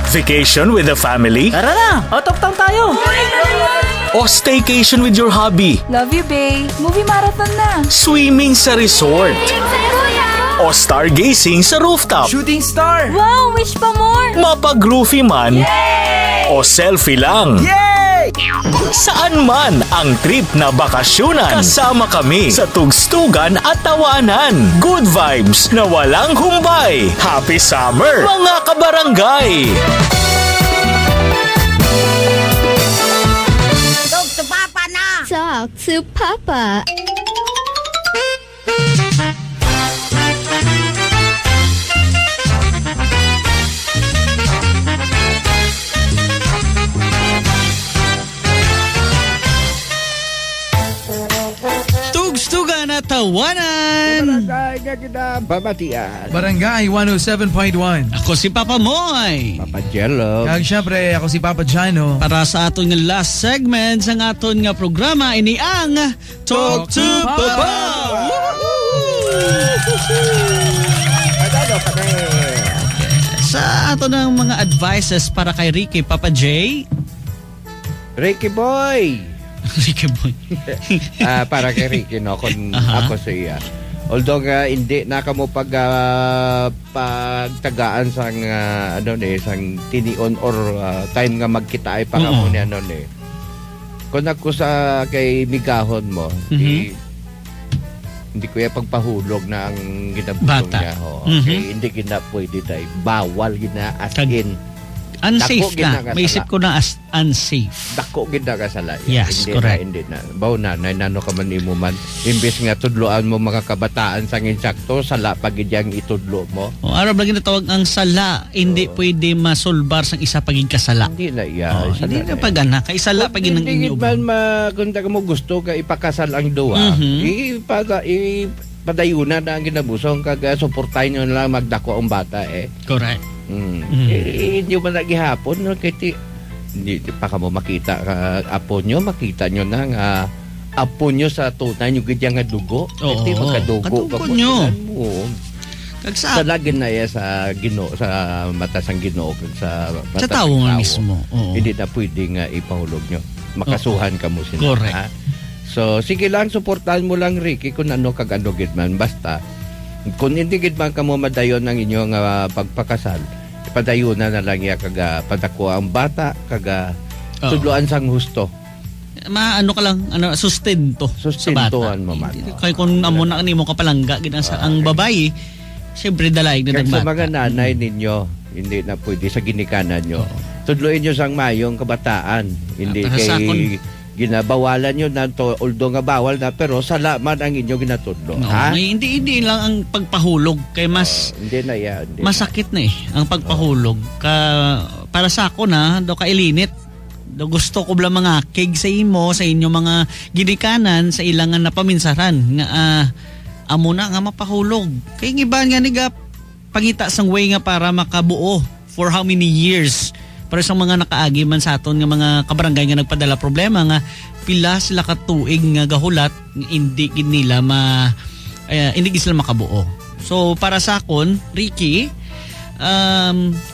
Vacation with the family? Tara na, out of town tayo. O staycation with your hobby? Love you, babe. Movie marathon na. Swimming sa resort? O stargazing sa rooftop? Shooting star. Wow, wish pa more. Mapag-roofie man? O selfie lang? Yay! Saan man ang trip na bakasyonan, kasama kami sa tugstugan at tawanan. Good vibes na walang humbay. Happy summer, mga kabarangay! Talk to Papa na! Talk to Papa. Tugstugan at tawanan. Barangay nga kita babatian. Barangay 107.1. Ako si Papa Moy. Papa Jello. Kag syempre, ako si Papa Jano. Para sa aton nga last segment sa aton nga programa ini ang Talk to Papa. Sa aton ng mga advices para kay Ricky, Papa J. Ricky Boy. Ricky boy. Para kay Ricky, no? Kung Aha. ako sa iya. Although hindi na ka mo pagtagaan sang sang tinion or time nga magkita ay para Oo. mo ni Kung ako sa kay migahon mo, hindi ko ya pagpahulog na ang ginabutong Bata. niya. Mhm. Okay, hindi gina pwede tayo. Bawal gina as Kag- in. Unsafe Dako, na. ginakasala. Maisip ko na as unsafe. Dako gid na kasala. Yes, hindi correct. Na, hindi na. Baw na nano ka man imo man. Imbes nga tudloan mo mga kabataan sang insakto sala pag yang itudlo mo. O araw lagi natawag ang sala, hindi pwede masulbar sang isa paging kasala. Hindi na iya. Oh, hindi na pagana kay sala pag ng Hindi inyo. man kung ta mo gusto ka ipakasal ang duwa. Mhm. Padayunan na ang ginabusong kag suportahin nyo na lang magdako ang bata Correct. Hindi mo na gihapon no kay hindi pa ka mo makita apo nyo makita nyo na nga apo nyo sa tunay nyo gid nga dugo. Oo, Hindi magkadugo kadugo nyo. Kag Sa sa lagi na iya sa Ginoo sa mata sang Ginoo kag sa mata sa tao sang nga tao. mismo. Oo. Hindi na pwede nga ipahulog nyo. Makasuhan ka mo sila. Correct. ha? So, sige lang, suportahan mo lang, Ricky, kung ano kag ano gid man. Basta, kung hindi gid man ka mo madayon ng inyong pagpakasal, ipadayon na lang iya kag padako ang bata, kag Oo. tudloan sang husto. Maano ka lang, sustento sa bata. Sustentuhan mo man. Kaya kung amo na kanimo kapalangga gid sa ang babae, syempre dalay na Kag sa nagbata. mga nanay ninyo, hindi na pwede sa ginikanan nyo. Tudloin nyo sang mayong kabataan. Hindi Para sa kay ginabawalan nyo na to, although nga bawal na, pero salamat ang inyo ginatudlo. No, ha? hindi lang ang pagpahulog kay mas Hindi na yan. Hindi masakit na ang pagpahulog ka para sa ako na do ka ilinit do gusto ko bla mga keg sa imo sa inyo mga ginikanan sa ilangan na paminsaran nga amo na nga mapahulog kay iba nga niga pangita sang way nga para makabuo for how many years para sa mga nakaagi man sa aton nga mga kabarangay nga nagpadala problema nga pila sila ka tuig nga gahulat nga hindi gid nila hindi gid sila makabuo. So para sa akon, Ricky,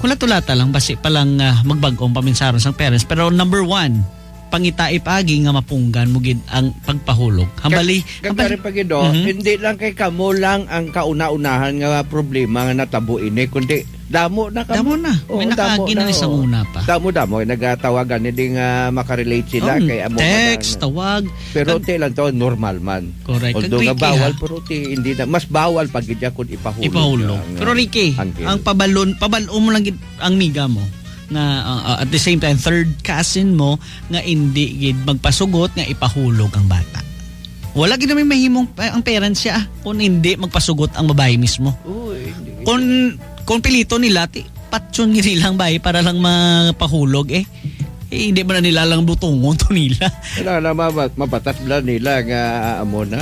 kulat-tulata lang basi pa lang magbag-ong paminsaron sang parents. Pero number 1, pangita ipagi nga mapunggan mo gid ang pagpahulog. Hambali, Kagari pagido, hindi lang kay kamo lang ang kauna-unahan nga problema nga natabo ini, kundi damo na damo na. May nakaagi na isang una pa. Damo, nagatawagan, hindi nga makarelate sila kay amo. Text, tawag. Pero ti lang to, normal man. Correct. Although nga Ricky, bawal, ha? pero hindi na, mas bawal pag gidya kung ipahulog. Pero Ricky, ang pabalon mo lang gid ang miga mo nga at the same time third cousin mo nga hindi gid magpasugot nga ipahulog ang bata. Wala gid naman mahimong ang parents siya kung hindi magpasugot ang babae mismo. Uy, hindi. Kung pilito nila patsyon nilang bahay para lang mapahulog hindi man na nila lang butungon to nila. Wala na mabatas bla nila nga amo na.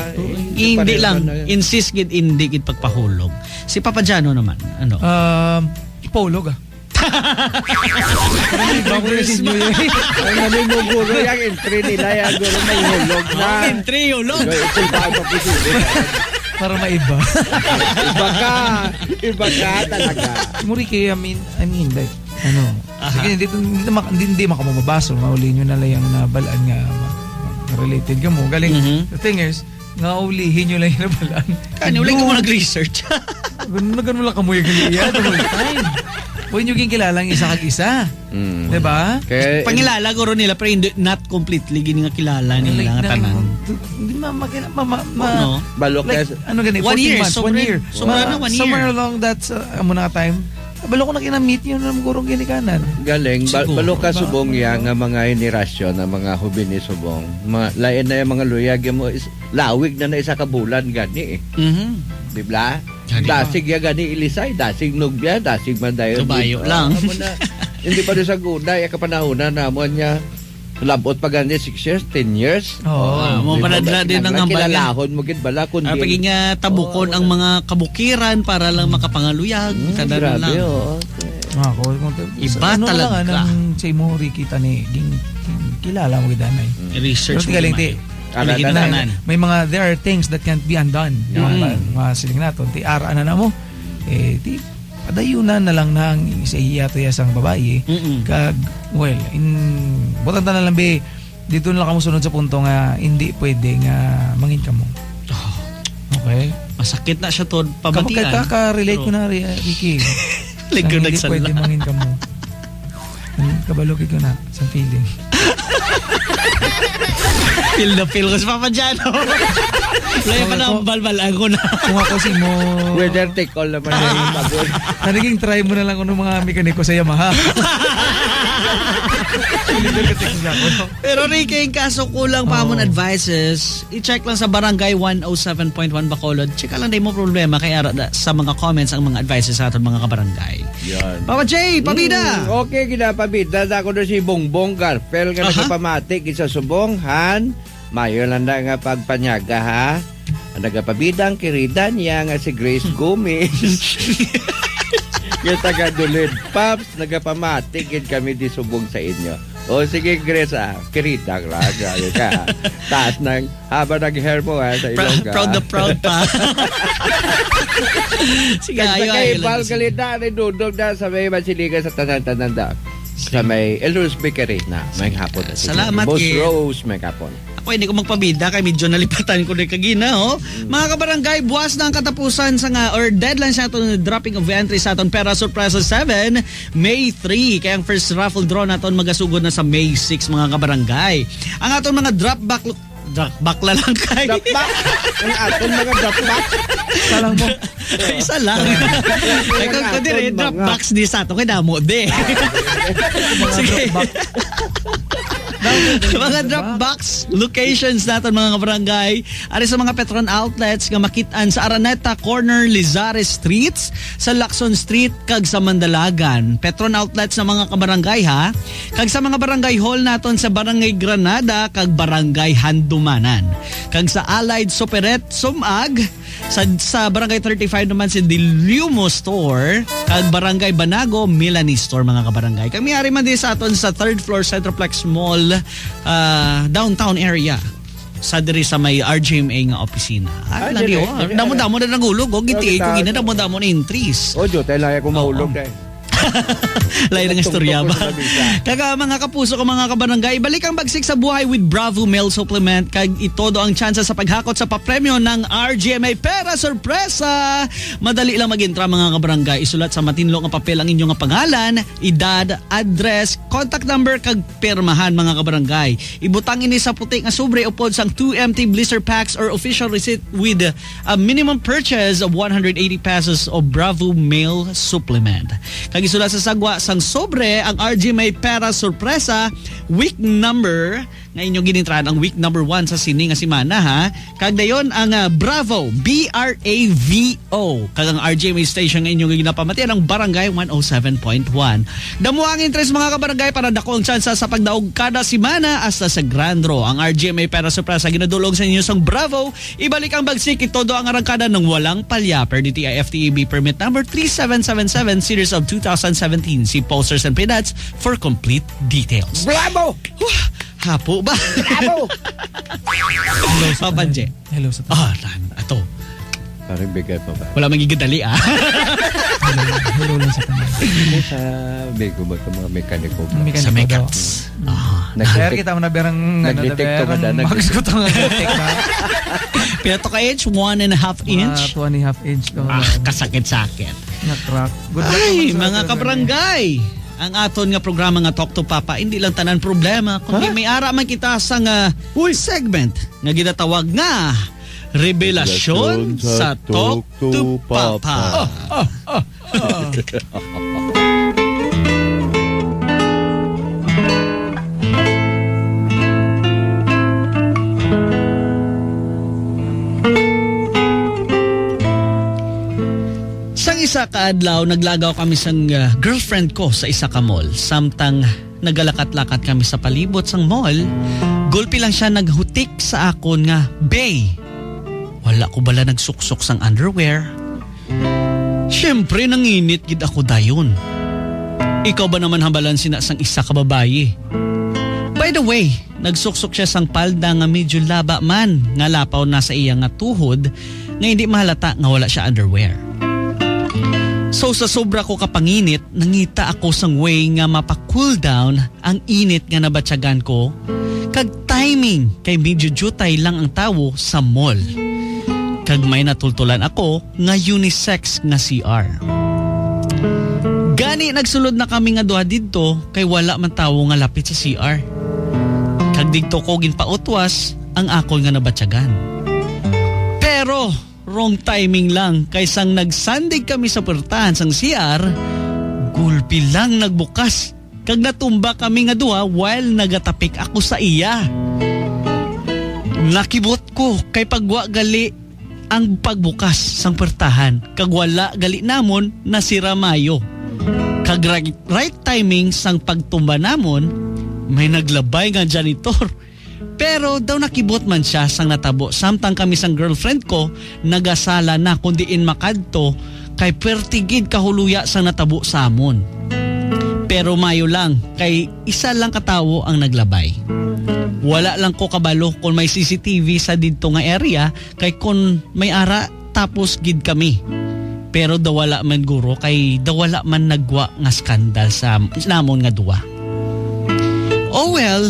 Hindi lang insist gid hindi gid pagpahulog. Si Papa Jano naman ano? Ipahulog Bago na si New Year. Ang namimuguro yung entry nila yung guro may hulog na. Entry hulog. Ito ba ang papisili? Para maiba. Iba ka talaga. Muriki, I mean, like, Sige, hindi makamabasol. Mauli nyo na lang yung nabalaan nga related ka mo. Galing, the thing is, nga ulihin nyo lang yung nabalaan. Kanuli ka mo nag-research. Ganun mo lang kamuya gali the whole time. Huwag nyo kinalang isa kag isa. Diba? Kaya, Pangilala ko rin nila pero not completely gini nga kilala nila nga tanan. Hindi No? balok like, na, ano ganit, 1 year, 14 months, 1 year. sobra na 1 year. Somewhere along that, amo na time, balo ko na kinamit yun ng gurong ginikanan. galing, Siguro, balok ka ba? subong yan nga mga henerasyon, ng mga hubini subong. Lain na yung mga luyag mo, lawig na isa ka bulan gani eh. Di ba? Gani. Dasig ya gani ilisay, dasig nugya, dasig mandayon. Tubayo lang. Hindi pa rin sa guna, yung kapanahonan namon niya. Labot pa gani 6 years, 10 years. Oo. Mo panadla din ang hambagan. Kilalahon mo gid bala kundi. Paging nga tabukon ang mga kabukiran para lang makapangaluyag. Tanda na lang. Ako, Iba ano talaga. lang ang say mo Ricky tani kilala mo gidanay. Research Pero galing ti. Aligid Na- tanan. May mga there are things that can't be undone. Mga siling nato ti ara na mo. Ti padayunan na lang nang sa iya to yasang babae. Kag well, butang tanan lang be dito na lang kamo sunod sa punto nga hindi pwede nga mangin kamo. Okay? Masakit na siya to Kamo pabatian. kaka-relate ko na Ricky. Ligo Hindi nagsanla. pwede mangin kamo. Kabalokid ko na sa feeling. Feel na feel ko sa Papa Jano. Laya pa na balbalaan ko na. Kung ako si mo Weather take all naman yung pagod. naging try mo na lang kung mga mekaniko sa Yamaha. Pero Ricky, yung kaso kulang pa mo advices, i-check lang sa Barangay 107.1 Bacolod. Check lang din mo problema kaya sa mga comments ang mga advices sa ating mga kabarangay. Yan. Papa J, pabida! Okay, ginapabida. Ako na si Bongbong Garpel nga nagpamatik isa subong, Han. Mayo lang na nga pagpanyaga, ha? Ang nagapabida ang kirida niya nga si Grace Gomez. Yung taga-dulid. Paps, nagapamatik kami di subong sa inyo. O sige, Grace, kirida lang. Ka. Taas ng, haba ng hair mo, ha, sa ilong ka. Proud na proud pa. Sige, Kaya ayo Bal Galida, nidudog na sa may masiligan sa tanan-tanan da. Sa may Elrose Bakery na may hapon. Salamat, Boss Kid. Rose, may hapon. Ako hindi ko magpabida kay medyo nalipatan ko na kagina, oh. Mga kabarangay, buwas na ang katapusan sa nga or deadline sa aton dropping of entry sa aton Pera Surpresa 7, May 3. Kaya ang first raffle draw naton magasugod na sa May 6 mga kabarangay. Ang aton mga drop back la lang kay. Drop back! Ang aton mga drop back! Salang mo. Isa lang. Ay kung dire drop box di sa ato kay damo de. Sige. Mga drop box locations natin mga kabarangay. Ari sa mga Petron outlets nga makitaan sa Araneta Corner, Lizares Streets, sa Lacson Street, kag sa Mandalagan. Petron outlets sa mga kabarangay ha. Kag sa mga barangay hall naton sa Barangay Granada, kag Barangay Handumanan. Kag sa Allied Superet, Sumag, sa Barangay 35 naman si Dilumo Store, kag Barangay Banago, Milani Store mga kabarangay. Kami ari man din sa aton sa 3rd floor Centroplex Mall, downtown area. Sa diri sa may RGMA nga opisina. Ah, Lang diri. di damo-damo na nagulog og giti ko gina damo-damo na entries. O, Diyo, tayo lang ako mahulog dahil. Lain ng istorya ba? Kaya mga kapuso ko mga kabarangay, balik ang bagsik sa buhay with Bravo Meal Supplement. Kag itodo ang tsansa sa paghakot sa papremyo ng RGMA Pera Sorpresa. Madali lang mag-intra mga kabarangay. Isulat sa matinlo nga papel ang inyong nga pangalan, edad, address, contact number kag pirmahan mga kabarangay. Ibutang ini sa puti nga sobre upod sang 2 empty blister packs or official receipt with a minimum purchase of 180 pesos of Bravo Meal Supplement. Kag isulat sa sagwa sang sobre ang RGMA Pera Sorpresa week number nga inyong ginintrahan ang week number 1 sa sini nga semana ha. Kag dayon ang Bravo BRAVO kag ang RGMA station nga inyong ginapamatian ang Barangay 107.1. Damo ang interest mga kabarangay para dako ang tsansa sa pagdaog kada semana hasta sa Grand Draw. Ang RGMA Pera Sorpresa ginadulog sa inyo sang Bravo. Ibalik ang bagsik itodo ang arangkada ng walang palya per DTI FTEB permit number 3777 series of 2017. See posters and peanuts for complete details. Bravo! Hapo ba? Bravo! Papa J. Hello sa Ah, ato. Parang bigay pa ba? Wala magigadali Hulo lang sa kamay. Sa bigo ba ito mga mekaniko ba? Mekaniko Sa daw. Mekats. Kaya kita mo na berang Nag-detect ka ba na? Mags ko ito nga detect ba? Pinato ka inch, 1.5 inch. 2.5 inch to. Kasakit-sakit. Na-crack. Good luck Ay, naman sa mga kabarangay. Ang aton nga programa nga Talk to Papa, hindi lang tanan problema, kundi may ara man kita sa nga segment nga ginatawag nga Revelasyon sa Talk to Papa. Sang isa ka adlaw, naglagaw kami sang girlfriend ko sa isa ka mall. Samtang nagalakat-lakat kami sa palibot sang mall, gulpi lang siya naghutik sa akon nga, "Bay, wala ko bala nagsuksok sang underwear?" Siyempre, nanginit gid ako dayon. Ikaw ba naman habalan sina sang isa ka babayi? By the way, nagsuksok siya sang palda nga medyo laba man, nga lapaw na sa iya nga tuhod, nga hindi mahalata nga wala siya underwear. So sa sobra ko kapanginit, nangita ako sang way nga mapa-cool down ang init nga nabatyagan ko. Kag timing kay medyo jutay lang ang tawo sa mall. Kag may natultulan ako nga unisex nga CR. Gani nagsulod na kami nga duha didto kay wala man tawo nga lapit sa CR. Kag didto ko ginpautwas ang akon nga nabatyagan. Pero wrong timing lang kaysang nagsandig kami sa puertahan sang CR, gulpi lang nagbukas kag natumba kami nga duha while nagatapik ako sa iya. Nakibot ko kay pagwa gali ang pagbukas sang puertahan kag wala gali namon nasira mayo. Kag right timing sang pagtumba namon, may naglabay nga janitor. Pero daw nakibot man siya sang natabo samtang kami sang girlfriend ko nagasala na kundiin makadto kay pertigid kahuluya sang natabo sa amon. Pero mayo lang kay isa lang katawo ang naglabay. Wala lang ko kabalo kung may CCTV sa didto nga area kay kung may ara tapos gid kami. Pero dawala man guro kay dawala man nagwa nga skandal sa namon nga duwa. Oh well,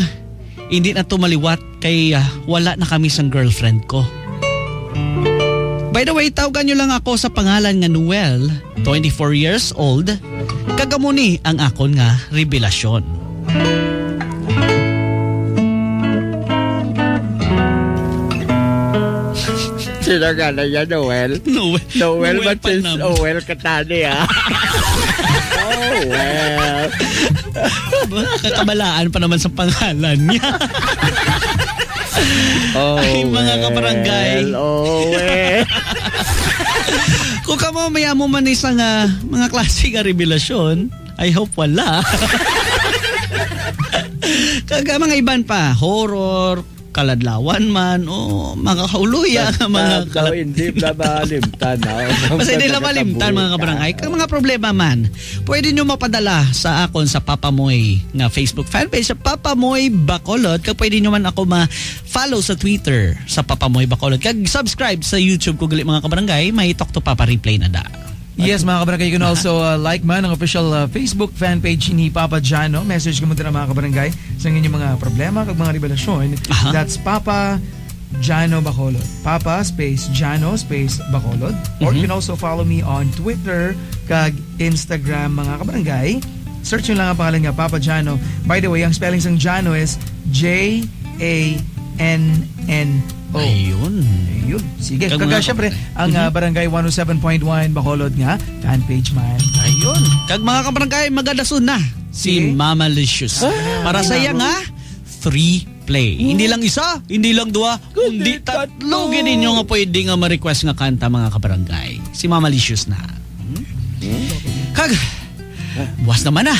hindi na tumaliwat kay wala na kami sang girlfriend ko. By the way, tawagan nyo lang ako sa pangalan nga Noel, 24 years old. Kagamuni ang akon nga revelasyon. Sino ka na yan, Noel? Noel but since Noel Katani, ha? Oh, well. Kakabalaan pa naman sa pangalan niya. Oh, Ay, mga well. kabarangay. Oh, well. Kung kamamaya mo man isang mga klase nga revelasyon, I hope wala. Kaga mga iban pa, horror, kaladlawan man, o mga kauluya, mga Hindi na malimtan. Basta hindi lang malimtan mga kabarangay. Kung mga problema man, pwede nyo mapadala sa akon sa Papa Moy nga Facebook fanpage sa Papa Moy Bacolod. Kag pwede nyo man ako ma-follow sa Twitter sa Papa Moy Bacolod. Kag subscribe sa YouTube ko gali mga kabarangay. May Talk to Papa replay na da. Yes, mga kabarangay, you can also like man ang official Facebook fan page ni Papa Jano. Message ko mo din mga kabarangay sa inyong mga problema kag mga revelasyon. Aha. That's Papa Jano Bacolod. Papa space Jano space Bacolod. Or you can also follow me on Twitter kag Instagram mga kabarangay. Search nyo lang ang pangalan nga Papa Jano. By the way, ang spelling ng Jano is J-A-N-N-O. Ayun. Ayun. Sige. Kag Kaga mga- syempre, ang Barangay 107.1 Bacolod nga, fanpage man. Ayun. Kag mga kabarangay, magadason na si Okay. Mama Licious. Para sa iya nga 3 play. Hindi lang isa, hindi lang dua, kundi tatlo gid ninyo nga pwede nga ma-request nga kanta mga kabarangay. Si Mama Licious na. Kag buwas naman na.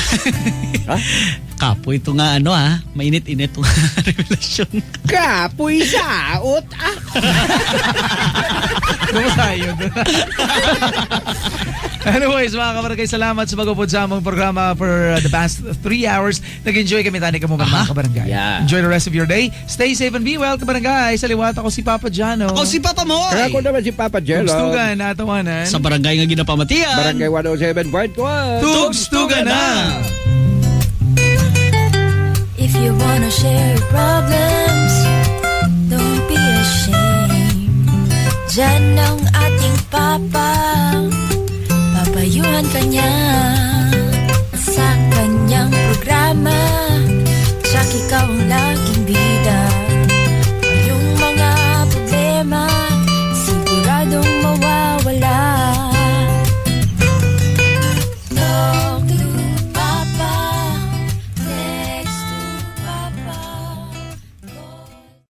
Kapo ito nga mainit-init itong revelasyon. Kapoy saot ah. Tayo doon. Anyways, mga kabarangay, salamat sa pag-upod sa among programa for the past 3 hours. Nag-enjoy kami tani ka mo mga kabarangay. Yeah. Enjoy the rest of your day. Stay safe and be well, kabarangay. Sa liwat ako si Papa Jano. Ako si Papa Moy. Kaya ako naman si Papa Jello. Tugstugan na tawanan. Sa barangay nga ginapamatian. Barangay 107.1. Tugstugan na! If you wanna share your problems, don't be ashamed. Diyan ang ating Papa, papayuhan ka niya sa kanyang programa.